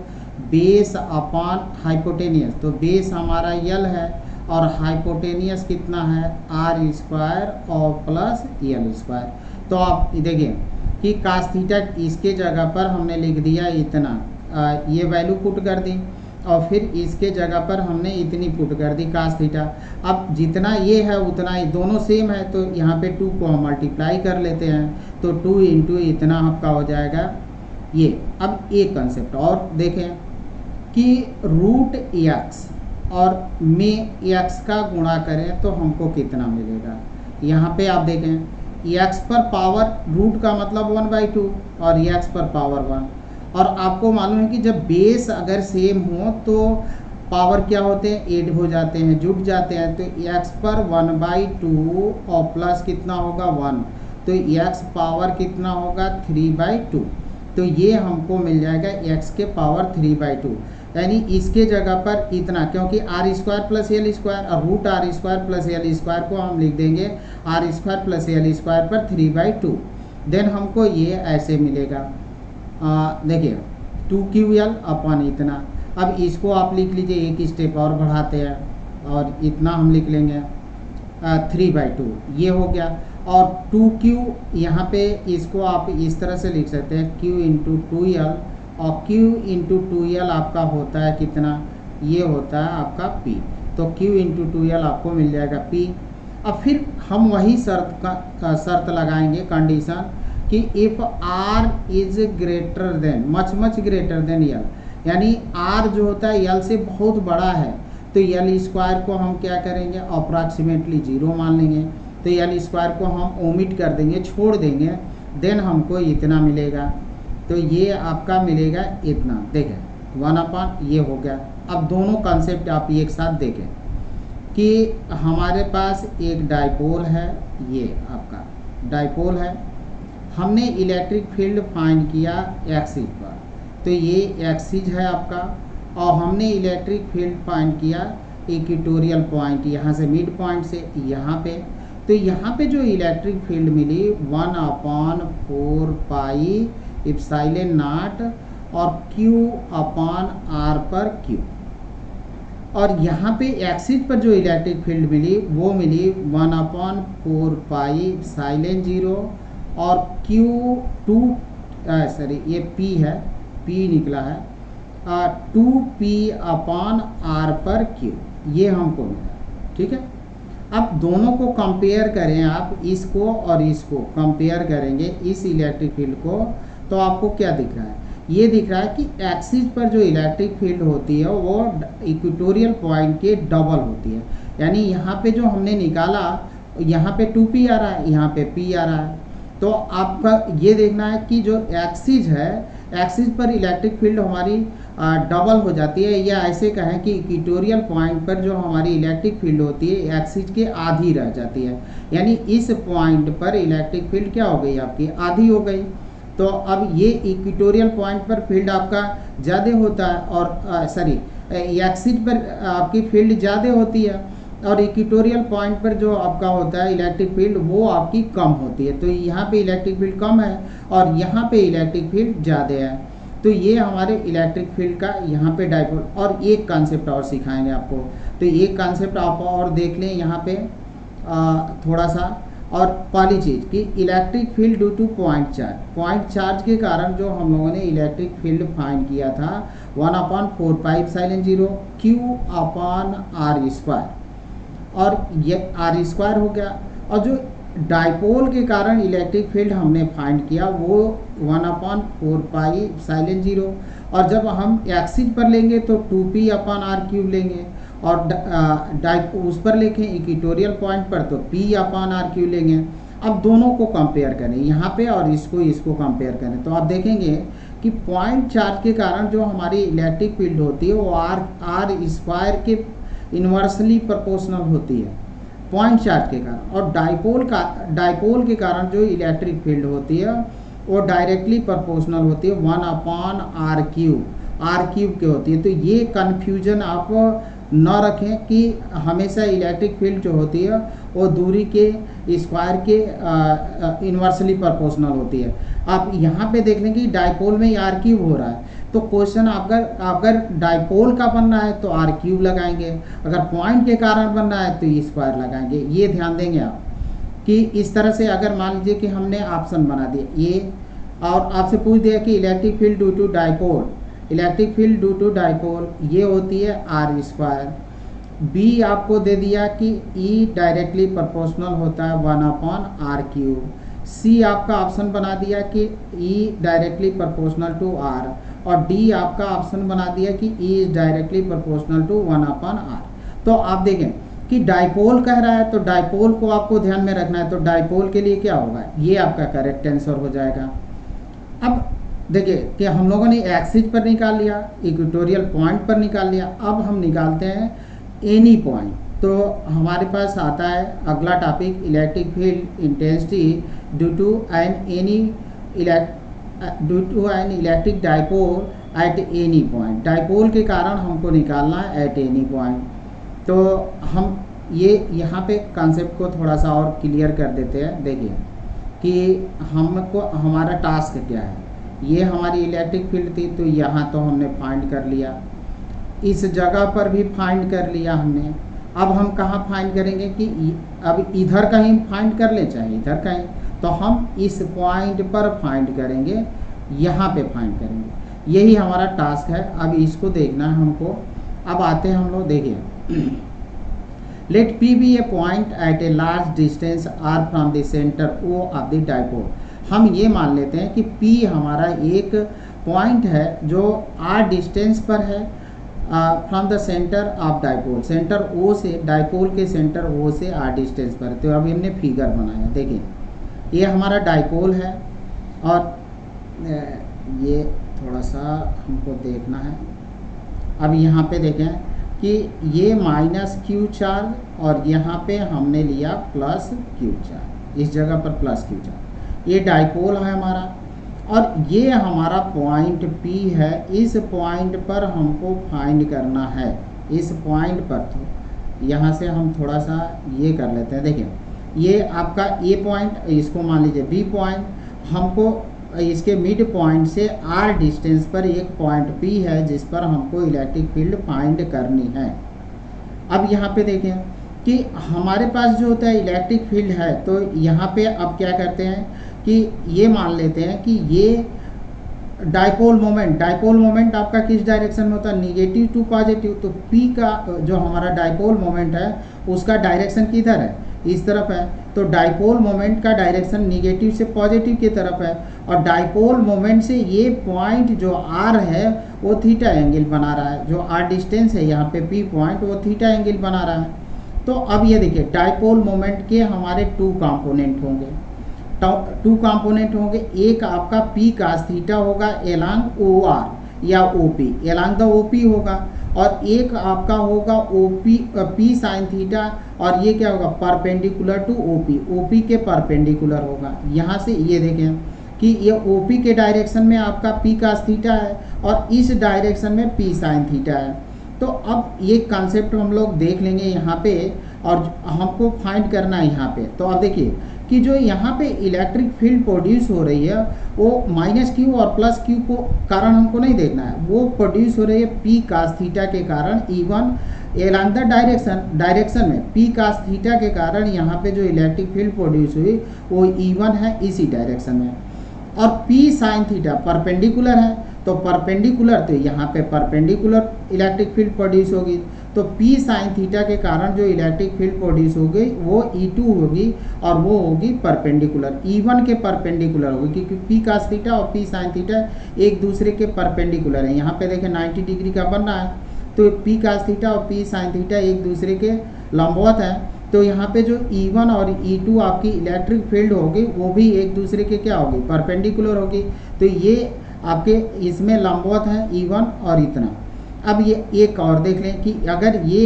base upon hypotenuse, तो बेस हमारा L है और हाइपोटेनियस कितना है R स्क्वायर और प्लस L स्क्वायर। तो आप देखिए कि cos थीटा इसके जगह पर हमने लिख दिया इतना, ये वैल्यू पुट कर दी और फिर इसके जगह पर हमने इतनी पुट कर दी cos थीटा। अब जितना ये है उतना ही, दोनों सेम है, तो यहाँ पे 2 को हम मल्टीप्लाई कर लेते हैं, तो 2 इंटू इतना आपका हो जाएगा ये। अब एक कंसेप्ट और देखें कि रूट x और में x का गुणा करें तो हमको कितना मिलेगा। यहाँ पे आप देखें x पर पावर रूट का मतलब 1/2 और x पर पावर 1, और आपको मालूम है कि जब बेस अगर सेम हो तो पावर क्या होते हैं, ऐड हो जाते हैं, जुट जाते हैं। तो x पर 1/2 और प्लस कितना होगा 1, तो x पावर कितना होगा 3/2, तो ये हमको मिल जाएगा x के पावर 3/2, यानी इसके जगह पर इतना, क्योंकि R square plus L square और root R square plus L square को हम लिख देंगे R square plus L square पर 3/2। देन हमको ये ऐसे मिलेगा, देखिए 2QL अपन इतना। अब इसको आप लिख लीजिए, एक स्टेप और बढ़ाते हैं और इतना हम लिख लेंगे 3/2, ये हो गया। और 2Q यहाँ पे इसको आप इस तरह से लिख सकते हैं Q इंटू 2L, और Q इंटू 2L आपका होता है कितना, ये होता है आपका P, तो Q इंटू 2L आपको मिल जाएगा P। अब फिर हम वही शर्त लगाएंगे, कंडीशन कि if R is greater than much greater than L, यानी R जो होता है L से बहुत बड़ा है, तो L स्क्वायर को हम क्या करेंगे, अप्रॉक्सीमेटली 0 मान लेंगे, तो L स्क्वायर को हम ओमिट कर देंगे, छोड़ देंगे। देन हमको इतना मिलेगा, तो ये आपका मिलेगा इतना, देखें 1/, ये हो गया। अब दोनों कॉन्सेप्ट आप एक साथ देखें कि हमारे पास एक डाइपोल है, ये आपका डाइपोल है, हमने इलेक्ट्रिक फील्ड फाइंड किया एक्सिस पर, तो ये एक्सिस है आपका, और हमने इलेक्ट्रिक फील्ड फाइंड किया इक्वेटोरियल पॉइंट, यहाँ से मिड पॉइंट से यहाँ पे। तो यहाँ पे जो इलेक्ट्रिक फील्ड मिली 1/4 पाई एप्सिलॉन नॉट और Q अपॉन R पर Q, और यहाँ पे एक्सिस पर जो इलेक्ट्रिक फील्ड मिली वो मिली 1/4 पाई एप्सिलॉन 0 और ये P है, P निकला है 2P अपॉन R पर Q, ये हमको मिला। ठीक है, अब दोनों को कंपेयर करें आप, इसको और इसको कंपेयर करेंगे इस इलेक्ट्रिक फील्ड को, तो आपको क्या दिख रहा है, ये दिख रहा है कि एक्सिस पर जो इलेक्ट्रिक फील्ड होती है वो इक्वेटोरियल पॉइंट के डबल होती है। यानी यहाँ पे जो हमने निकाला यहाँ पे 2P आ रहा है, यहाँ पे P आ रहा है, तो आपका ये देखना है कि जो एक्सिस है, एक्सिस पर इलेक्ट्रिक फील्ड हमारी डबल हो जाती है, या ऐसे कहें कि इक्वेटोरियल पॉइंट पर जो हमारी इलेक्ट्रिक फील्ड होती है एक्सिस के आधी रह जाती है, यानी इस पॉइंट पर इलेक्ट्रिक फील्ड क्या हो गई आपकी, आधी हो गई। तो अब ये इक्वेटोरियल पॉइंट पर फील्ड आपका ज़्यादा होता है, और सॉरी एक्सिस पर आपकी फील्ड ज़्यादा होती है, और इक्वेटोरियल पॉइंट पर जो आपका होता है इलेक्ट्रिक फील्ड वो आपकी कम होती है। तो यहाँ पे इलेक्ट्रिक फील्ड कम है और यहाँ पे इलेक्ट्रिक फील्ड ज़्यादा है। तो ये हमारे इलेक्ट्रिक फील्ड का यहाँ पे डाइपोल। और एक कॉन्सेप्ट और सिखाएंगे आपको, तो एक कॉन्सेप्ट आप और देख लें यहाँ पे थोड़ा सा। और पहली चीज़ कि electric field due two point charge के कारण जो हम लोगों ने इलेक्ट्रिक फील्ड फाइंड किया था 1/4πε0 Q/r², और ये r² हो गया। और जो डाइपोल के कारण इलेक्ट्रिक फील्ड हमने फाइंड किया वो 1/4πε0, और जब हम एक्सिस पर लेंगे तो 2p/r³ लेंगे, और उस पर लिखें इक्वेटोरियल पॉइंट पर तो p/r³ लेंगे। अब दोनों को कंपेयर करें यहाँ पे और इसको कंपेयर करें, तो आप देखेंगे कि पॉइंट चार्ज के कारण जो हमारी इलेक्ट्रिक फील्ड होती है वो r² के इन्वर्सली प्रोपोर्शनल होती है पॉइंट चार्ज के कारण, और डाइपोल के कारण जो इलेक्ट्रिक फील्ड होती है वो डायरेक्टली प्रोपोर्शनल होती है 1/r³ के होती है। तो ये कन्फ्यूजन आप न रखें कि हमेशा इलेक्ट्रिक फील्ड जो होती है वो दूरी के स्क्वायर के इन्वर्सली प्रोपोर्शनल होती है। आप यहाँ पे देख लें कि डाइपोल में r³ हो रहा है, तो क्वेश्चन अगर डाइपोल का बनना है तो r³ लगाएंगे, अगर पॉइंट के कारण बनना है तो स्क्वायर लगाएंगे। ये ध्यान देंगे आप कि इस तरह से अगर मान लीजिए कि हमने ऑप्शन बना दिया ये, और आपसे पूछ दिया कि electric field due to dipole, electric field due to dipole ये होती है r²। बी आपको दे दिया कि E डायरेक्टली प्रोपोर्शनल होता है 1/r³। सी आपका ऑप्शन बना दिया कि E directly proportional to r, और डी आपका ऑप्शन बना दिया कि E is directly proportional to 1/r। तो आप देखें कि डाइपोल कह रहा है तो डाइपोल को आपको ध्यान में रखना है, तो डाइपोल के लिए क्या होगा, ये आपका करेक्ट आंसर हो जाएगा। अब देखिए कि हम लोगों ने एक्सिस पर निकाल लिया, इक्वेटोरियल पॉइंट पर निकाल लिया, अब हम निकालते हैं एनी पॉइंट। तो हमारे पास आता है अगला topic electric field intensity due to an electric dipole at any point. Dipole के कारण हमको निकालना है एट एनी पॉइंट। तो हम ये यहाँ पे कॉन्सेप्ट को थोड़ा सा और क्लियर कर देते हैं। देखिए कि हमको हमारा टास्क क्या है, ये हमारी इलेक्ट्रिक फील्ड थी तो यहाँ तो हमने फाइंड कर लिया, इस जगह पर भी फाइंड कर लिया हमने। अब हम कहाँ फाइंड करेंगे कि अब इधर कहीं फाइंड कर ले चाहे इधर कहीं, तो हम इस पॉइंट पर फाइंड करेंगे, यहाँ पे फाइंड करेंगे। यही हमारा टास्क है। अब इसको देखना है हमको। अब आते हैं हम लोग, देखिए let P be a point at a large distance r from the centre O of the dipole. हम ये मान लेते हैं कि P हमारा एक पॉइंट है जो r डिस्टेंस पर है from the centre of dipole, centre O से, डाइपोल के सेंटर O से r डिस्टेंस पर। तो अभी हमने फिगर बनाया, देखिए ये हमारा डाइपोल है, और ये थोड़ा सा हमको देखना है। अब यहाँ पे देखें कि ये -q चार्ज और यहाँ पे हमने लिया +q चार्ज, इस जगह पर +q चार्ज। ये डाइपोल है हमारा, और ये हमारा पॉइंट P है। इस पॉइंट पर हमको फाइंड करना है, इस पॉइंट पर। तो यहाँ से हम थोड़ा सा ये कर लेते हैं। देखिए ये आपका A पॉइंट, इसको मान लीजिए B पॉइंट। हमको इसके मिड पॉइंट से r डिस्टेंस पर एक पॉइंट P है जिस पर हमको इलेक्ट्रिक फील्ड फाइंड करनी है। अब यहाँ पे देखें कि हमारे पास जो होता है इलेक्ट्रिक फील्ड है, तो यहाँ पे अब क्या करते हैं कि ये मान लेते हैं कि ये डाइपोल मोमेंट आपका किस डायरेक्शन में होता है, निगेटिव टू पॉजिटिव। तो P का जो हमारा डाइपोल मोमेंट है उसका डायरेक्शन किधर है, इस तरफ है। तो डाइपोल मोमेंट का डायरेक्शन निगेटिव से पॉजिटिव की तरफ है, और डाइपोल मोमेंट से ये पॉइंट जो r है वो थीटा एंगल बना रहा है। जो r डिस्टेंस है यहाँ पे P पॉइंट, वो थीटा एंगल बना रहा है। तो अब ये देखिए डाइपोल मोमेंट के हमारे 2 कंपोनेंट होंगे। टू कंपोनेंट होंगे, एक आपका पी कास थीटा होगा एलॉन्ग ओ आर या O P, along the O P होगा, और एक आपका होगा O P P sine theta, और ये क्या होगा परपेंडिकुलर टू ओ पी के परपेंडिकुलर होगा। यहाँ से ये देखें कि ये ओ पी के डायरेक्शन में आपका पी कास थीटा है और इस डायरेक्शन में पी साइन थीटा है। तो अब ये कॉन्सेप्ट हम लोग देख लेंगे यहाँ पे, और हमको फाइंड करना है यहाँ पे। तो अब देखिए कि जो यहाँ पे इलेक्ट्रिक फील्ड प्रोड्यूस हो रही है वो माइनस क्यू और प्लस क्यू को कारण हमको नहीं देखना है, वो प्रोड्यूस हो रही है पी कास थीटा के कारण इवन एलॉन्ग द डायरेक्शन में पी कास थीटा के कारण यहाँ पे जो इलेक्ट्रिक फील्ड प्रोड्यूस हुई वो इवन है इसी डायरेक्शन में। और पी साइन थीटा परपेंडिकुलर है, तो परपेंडिकुलर तो यहाँ पे परपेंडिकुलर इलेक्ट्रिक फील्ड प्रोड्यूस होगी, तो पी साइन थीटा के कारण जो इलेक्ट्रिक फील्ड प्रोड्यूस होगी वो E2 होगी और वो होगी परपेंडिकुलर E1 के परपेंडिकुलर होगी, क्योंकि पी कास थीटा और पी साइन थीटा एक दूसरे के परपेंडिकुलर है। यहाँ पे देखें 90 डिग्री का बन रहा है, तो पी कास थीटा और पी साइन थीटा एक दूसरे के लंबवत है, तो यहाँ पे जो E1 और E2 आपकी इलेक्ट्रिक फील्ड होगी वो भी एक दूसरे के क्या होगी परपेंडिकुलर होगी। तो ये आपके इसमें लंबवत है E1 और इतना। अब ये एक और देख लें कि अगर ये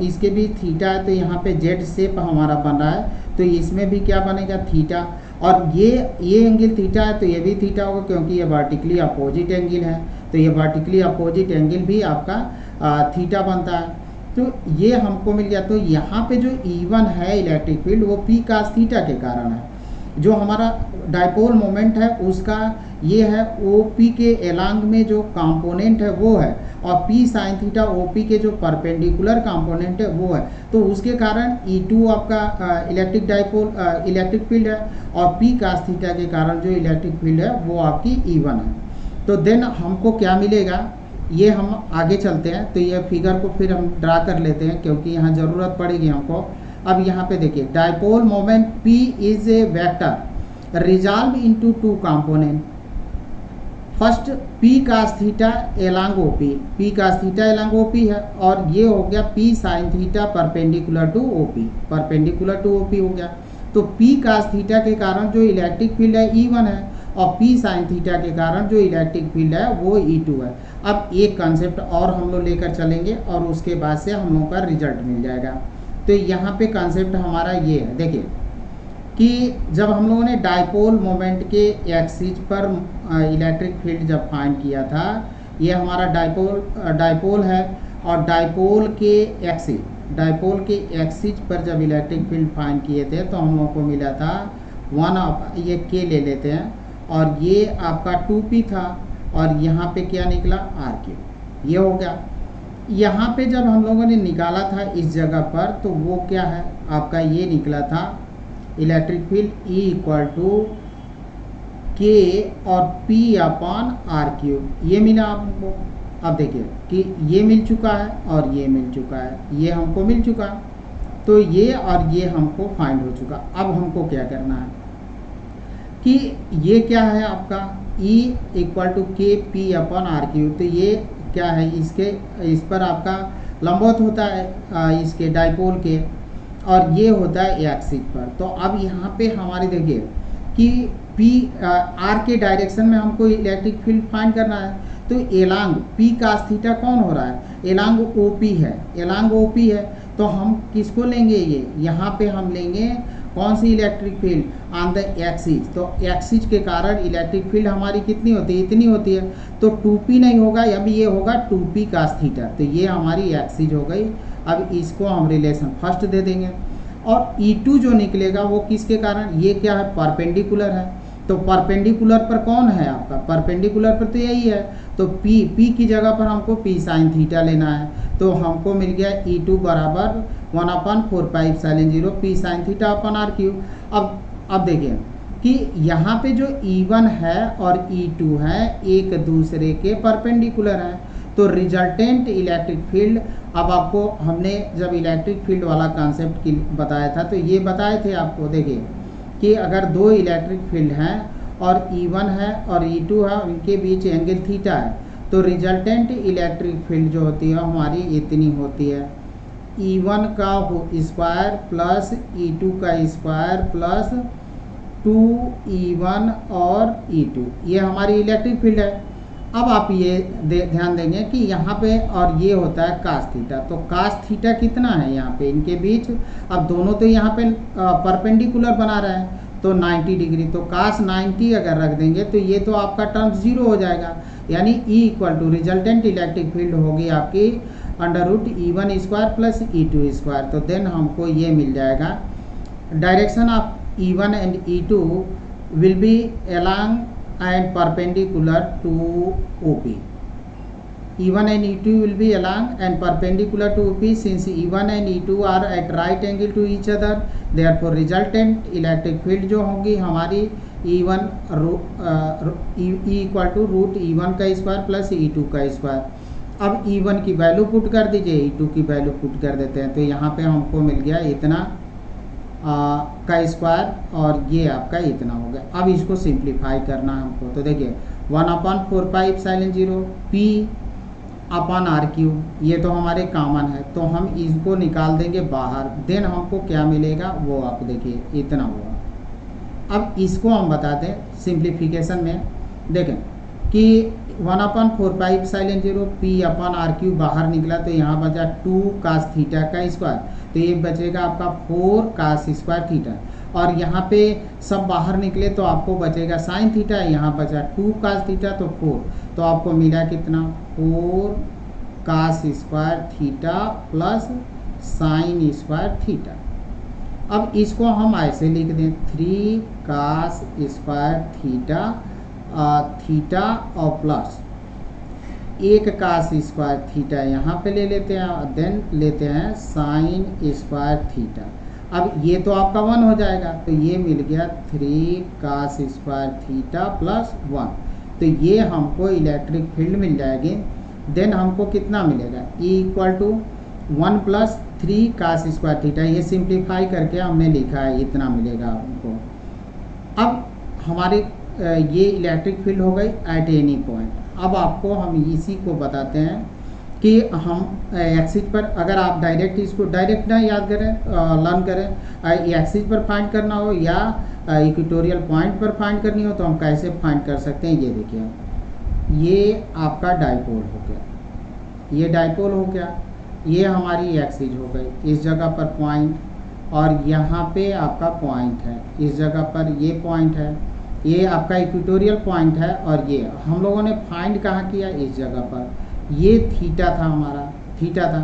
इसके भी थीटा है तो यहाँ पे जेड शेप हमारा बन रहा है, तो इसमें भी क्या बनेगा थीटा, और ये एंगल थीटा है तो ये भी थीटा होगा क्योंकि ये वर्टिकली अपोजिट एंगल है, तो ये वर्टिकली अपोजिट एंगल भी आपका थीटा बनता है। तो ये हमको मिल गया। तो यहाँ पे जो E1 है इलेक्ट्रिक फील्ड वो पी कास थीटा के कारण है, जो हमारा डाइपोल मोमेंट है उसका ये है OP के एलॉन्ग में जो कंपोनेंट है वो है, और पी साइन थीटा OP के जो परपेंडिकुलर कंपोनेंट है वो है, तो उसके कारण E2 आपका इलेक्ट्रिक डाइपोल इलेक्ट्रिक फील्ड है, और पी कास थीटा के कारण जो इलेक्ट्रिक फील्ड है वो आपकी E1 है। तो देन हमको क्या मिलेगा, ये हम आगे चलते हैं, तो ये फिगर को फिर हम ड्रा कर लेते हैं क्योंकि यहाँ ज़रूरत पड़ेगी हमको। अब यहाँ पे देखिए dipole moment P is a vector resolve into two component. First P cos theta along OP, P cos theta along OP है, और ये हो गया P sine theta perpendicular to OP, perpendicular to OP हो गया। तो P कास थीटा के कारण जो इलेक्ट्रिक फील्ड है E1 है, और P साइन थीटा के कारण जो इलेक्ट्रिक फील्ड है वो E2 है। अब एक कंसेप्ट और हम लोग लेकर चलेंगे और उसके बाद से हम लोगों का रिजल्ट मिल जाएगा। तो यहाँ पे कंसेप्ट हमारा ये है, देखिए कि जब हम लोगों ने डाइपोल मोमेंट के एक्सिस पर इलेक्ट्रिक फील्ड जब फाइंड किया था, ये हमारा डाइपोल है, और डाइपोल के एक्सिस पर जब इलेक्ट्रिक फील्ड फाइंड किए थे तो हम लोगों को मिला था 1 ये के ले लेते हैं, और ये आपका 2p था, और यहाँ पे क्या निकला RQ, ये हो गया। यहाँ पे जब हम लोगों ने निकाला था इस जगह पर तो वो क्या है आपका ये निकला था electric field E equal to K और P अपॉन RQ, ये मिला आपको। अब देखिए कि ये मिल चुका है और ये मिल चुका है, ये हमको मिल चुका, तो ये और ये हमको फाइंड हो चुका। अब हमको क्या करना है कि ये क्या है आपका E equal to K P upon RQ, तो ये क्या है इस पर आपका लंबवत होता है इसके डाइपोल के, और ये होता है एक्सिस पर। तो अब यहाँ पे हमारे देखिए कि P R के डायरेक्शन में हमको इलेक्ट्रिक फील्ड फाइंड करना है, तो एलॉन्ग P कास थीटा कौन हो रहा है, एलॉन्ग OP है, एलॉन्ग OP है, तो हम किसको लेंगे, ये यहाँ पे हम लेंगे कौन सी electric field on the axis. तो एक्सिस के कारण इलेक्ट्रिक फील्ड हमारी कितनी होती है, इतनी होती है, तो 2p नहीं होगा, अब ये होगा 2p कास थीटा, तो ये हमारी एक्सिस हो गई। अब इसको हम रिलेशन फर्स्ट दे देंगे, और E2 जो निकलेगा वो किसके कारण, ये क्या है परपेंडिकुलर है, तो परपेंडिकुलर पर कौन है आपका, परपेंडिकुलर पर तो यही है, तो P की जगह पर हमको P साइन थीटा लेना है, तो हमको मिल गया E2 बराबर 1/4πε0 P साइन थीटा अपन RQ। अब देखिए कि यहाँ पे जो E1 है और E2 है एक दूसरे के परपेंडिकुलर है, तो रिजल्टेंट इलेक्ट्रिक फील्ड, अब आपको हमने जब इलेक्ट्रिक फील्ड वाला कॉन्सेप्ट बताया था तो ये बताए थे आपको, देखिए कि अगर दो इलेक्ट्रिक फील्ड हैं और E1 है और E2 है, उनके बीच एंगल थीटा है, तो रिजल्टेंट इलेक्ट्रिक फील्ड जो होती है हमारी इतनी होती है, E1 का स्क्वायर प्लस E2 का स्क्वायर प्लस 2E1 और E2, ये हमारी इलेक्ट्रिक फील्ड है। अब आप ये ध्यान देंगे कि यहाँ पे और ये होता है कास थीटा, तो कास थीटा कितना है यहाँ पे इनके बीच, अब दोनों तो यहाँ पे परपेंडिकुलर बना रहे हैं तो 90 डिग्री, तो कास 90 अगर रख देंगे तो ये तो आपका टर्म जीरो हो जाएगा, यानी E equal to resultant electric field होगी आपकी √E1 square plus E2 square. तो देन हमको ये मिल जाएगा direction of E1 and E2 will be along and perpendicular to OP. E1 and E2 will be along and perpendicular to OP. Since E1 and E2 are at right angle to each other, therefore resultant electric field जो होगी हमारी E1 E equal to √E1 का square plus E2 का square. अब E1 की value put कर दीजिए, E2 की वैल्यू पुट कर देते हैं, तो यहाँ पे हमको मिल गया इतना का स्क्वायर और ये आपका इतना हो गया। अब इसको सिंप्लीफाई करना है हमको, तो देखिए 1/4πε0 P अपॉन R3, ये तो हमारे कॉमन है तो हम इसको निकाल देंगे बाहर, देन हमको क्या मिलेगा वो आप देखिए इतना हुआ। अब इसको हम बताते हैं सिंप्लीफिकेशन में, देखें कि 1/4πε0 P अपॉन R3 बाहर निकला तो यहाँ बचा 2 cos थीटा का स्क्वायर, तो ये बचेगा आपका 4 cos स्क्वायर थीटा, और यहाँ पे सब बाहर निकले तो आपको बचेगा साइन थीटा, यहाँ बचा 2 cos थीटा तो 4, तो आपको मिला कितना 4 cos square theta plus sine square theta. अब इसको हम ऐसे लिख दें 3 cos स्क्वायर थीटा थीटा और प्लस 1 cos स्क्वायर थीटा यहाँ पे ले लेते हैं, देन लेते हैं साइन स्क्वायर थीटा। अब ये तो आपका 1 हो जाएगा, तो ये मिल गया 3 cos स्क्वायर थीटा प्लस 1, तो ये हमको इलेक्ट्रिक फील्ड मिल जाएगी। देन हमको कितना मिलेगा E equal to 1 plus 3 cos square theta, ये सिंप्लीफाई करके हमने लिखा है इतना मिलेगा हमको। अब हमारे ये इलेक्ट्रिक फील्ड हो गई एट एनी पॉइंट। अब आपको हम इसी को बताते हैं कि हम एक्सिस पर, अगर आप डायरेक्ट इसको डायरेक्ट ना याद करें लर्न करें, एक्सिस पर फाइंड करना हो या इक्वेटोरियल पॉइंट पर फाइंड करनी हो तो हम कैसे फाइंड कर सकते हैं। ये देखिए ये आपका डाइपोल हो गया, ये डाइपोल हो गया, ये हमारी एक्सिस हो गई, इस जगह पर पॉइंट और यहाँ पे आपका पॉइंट है, इस जगह पर ये पॉइंट है, ये आपका इक्वेटोरियल पॉइंट है, और ये हम लोगों ने फाइंड कहाँ किया इस जगह पर, ये थीटा था हमारा, थीटा था।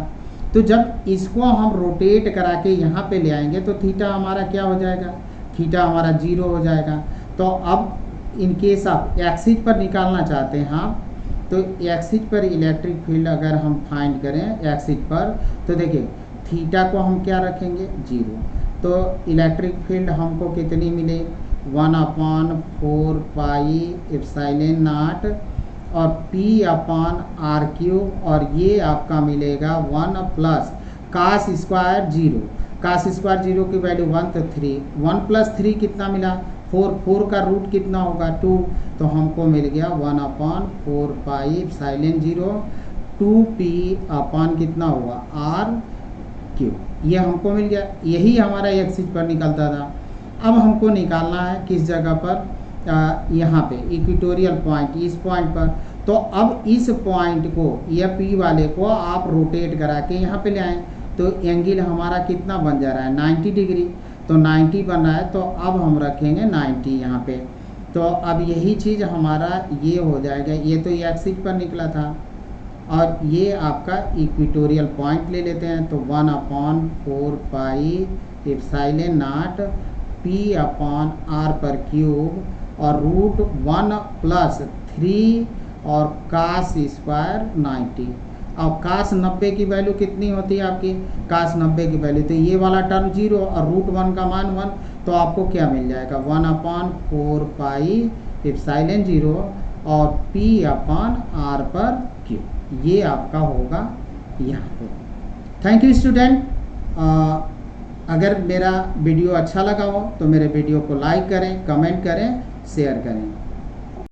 तो जब इसको हम रोटेट करा के यहाँ पे ले आएंगे तो थीटा हमारा क्या हो जाएगा, थीटा हमारा 0 हो जाएगा। तो अब इन केस आप एक्सिस पर निकालना चाहते हैं आप, तो एक्सिस पर इलेक्ट्रिक फील्ड अगर हम फाइंड करें एक्सिस पर, तो देखिए थीटा को हम क्या रखेंगे 0, तो इलेक्ट्रिक फील्ड हमको कितनी मिले 1/4πε0 और P अपॉन R3, और ये आपका मिलेगा 1 plus cos square 0, cos square 0 की वैल्यू 1 तो 3, 1 प्लस 3 कितना मिला 4, 4 का रूट कितना होगा 2, तो हमको मिल गया 1/4πε0 2P अपॉन कितना हुआ R3, ये हमको मिल गया। यही हमारा एक्सिस पर निकलता था। अब हमको निकालना है किस जगह पर, यहाँ पे इक्वेटोरियल पॉइंट, इस पॉइंट पर। तो अब इस पॉइंट को या P वाले को आप रोटेट करा के यहाँ पे ले आएँ तो एंगल हमारा कितना बन जा रहा है 90 डिग्री, तो 90 बन रहा है, तो अब हम रखेंगे 90 यहाँ पे। तो अब यही चीज़ हमारा ये हो जाएगा, ये तो एक्सिस पर निकला था और ये आपका इक्वेटोरियल पॉइंट ले लेते हैं, तो 1/4πε0 P अपॉन R पर क्यूब और √1 प्लस 3 और cos स्क्वायर 90। अब cos 90 की वैल्यू कितनी होती है आपकी, cos 90 की वैल्यू, तो ये वाला टर्म 0 और √1 का मान 1, तो आपको क्या मिल जाएगा 1/4πε0 और P अपॉन R पर क्यूब, ये आपका होगा यहाँ पे। Thank you student. अगर मेरा वीडियो अच्छा लगा हो तो मेरे वीडियो को लाइक करें, कमेंट करें, शेयर करें।